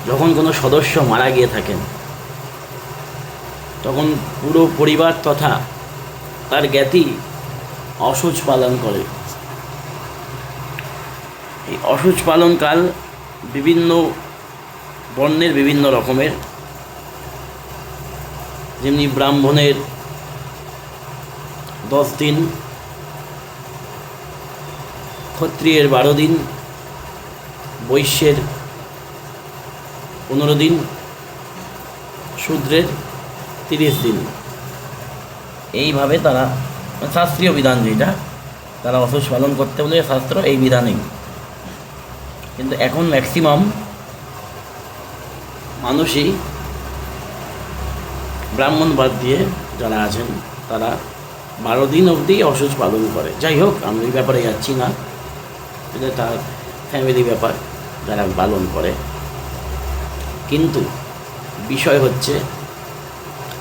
যখন কোনো সদস্য মারা গিয়ে থাকেন তখন পুরো পরিবার তথা তার জ্ঞাতি অসুচ পালন করে। এই অসুচ পালনকাল বিভিন্ন বর্ণের বিভিন্ন রকমের, যেমনি ব্রাহ্মণের 10 দিন, ক্ষত্রিয়ের 12 দিন, বৈশ্যের 15 দিন, শূদ্রের 30 দিন। এইভাবে তারা শাস্ত্রীয় বিধান যেটা, তারা অসুচ পালন করতে বলে শাস্ত্র এই বিধানেই। কিন্তু এখন ম্যাক্সিমাম মানুষই ব্রাহ্মণ বাদ দিয়ে যারা আছেন তারা 12 দিন অবধি অসুচ পালন করে। যাই হোক, আমি এই ব্যাপারে যাচ্ছি না, এটা তার ফ্যামিলি ব্যাপার যারা পালন করে। কিন্তু বিষয় হচ্ছে,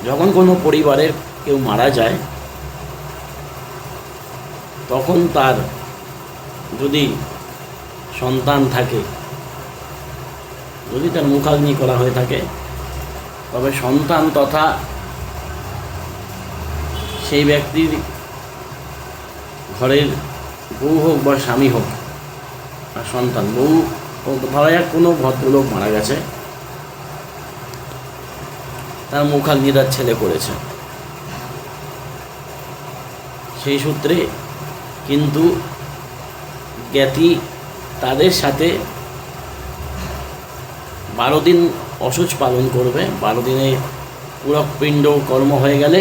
যখন কোনো পরিবারের কেউ মারা যায় তখন তার যদি সন্তান থাকে, যদি তার মুখাগ্নি করা হয়ে থাকে, তবে সন্তান তথা সেই ব্যক্তির ঘরের বউ হোক বা স্বামী হোক আর সন্তান, বউ ধরা যাক কোনো ভদ্রলোক মারা গেছে, তার মুখাগ্নি তার ছেলে করেছে, সেই সূত্রে কিন্তু জ্ঞাতি তাদের সাথে 12 দিন অসুচ পালন করবে। 12 দিনে পুরকপিণ্ড কর্ম হয়ে গেলে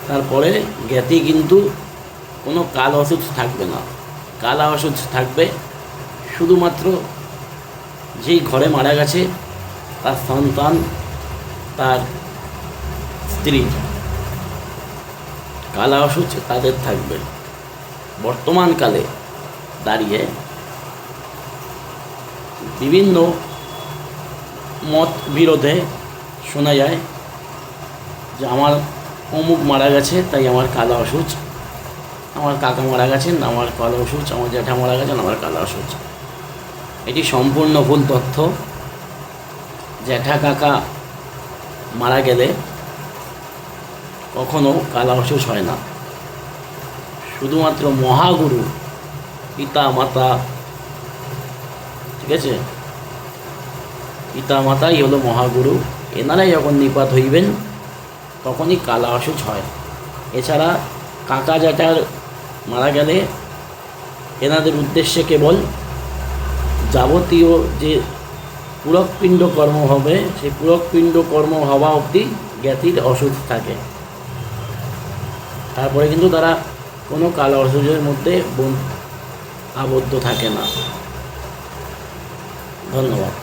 তারপরে জ্ঞাতি কিন্তু কোনো কাল অসুচ থাকবে না। কালা অসুচ থাকবে শুধুমাত্র যেই ঘরে মারা গেছে তার সন্তান, তার স্ত্রী, কালা অসুচ তাদের থাকবে। বর্তমানকালে দাঁড়িয়ে বিভিন্ন মত বিরোধে শোনা যায় যে আমার অমুক মারা গেছে তাই আমার কালা অসুচ, আমার কাকা মারা গেছেন আমার কালা অসুচ, আমার জ্যাঠা মারা গেছেন আমার কালা অসুচ। এটি সম্পূর্ণ ভুল তথ্য। জ্যাঠা কাকা মারা গেলে কখনো কালা অসুচ হয় না। শুধুমাত্র মহাগুরু, পিতা মাতা, ঠিক আছে, পিতা মাতাই হলো মহাগুরু, এনারাই যখন নিপাত হইবেন তখনই কালা অসুচ হয়। এছাড়া কাকা জ্যাঠার মারা গেলে এনাদের উদ্দেশ্যে কেবল যাবতীয় যে পুরকপিণ্ড কর্ম হবে সেই পুরকপিণ্ড কর্ম হওয়া অবধি জ্ঞাতির অসুচ থাকে। তারপরে কিন্তু তারা কোনো কালা অসুচের মধ্যে আবদ্ধ থাকে না। ধন্যবাদ।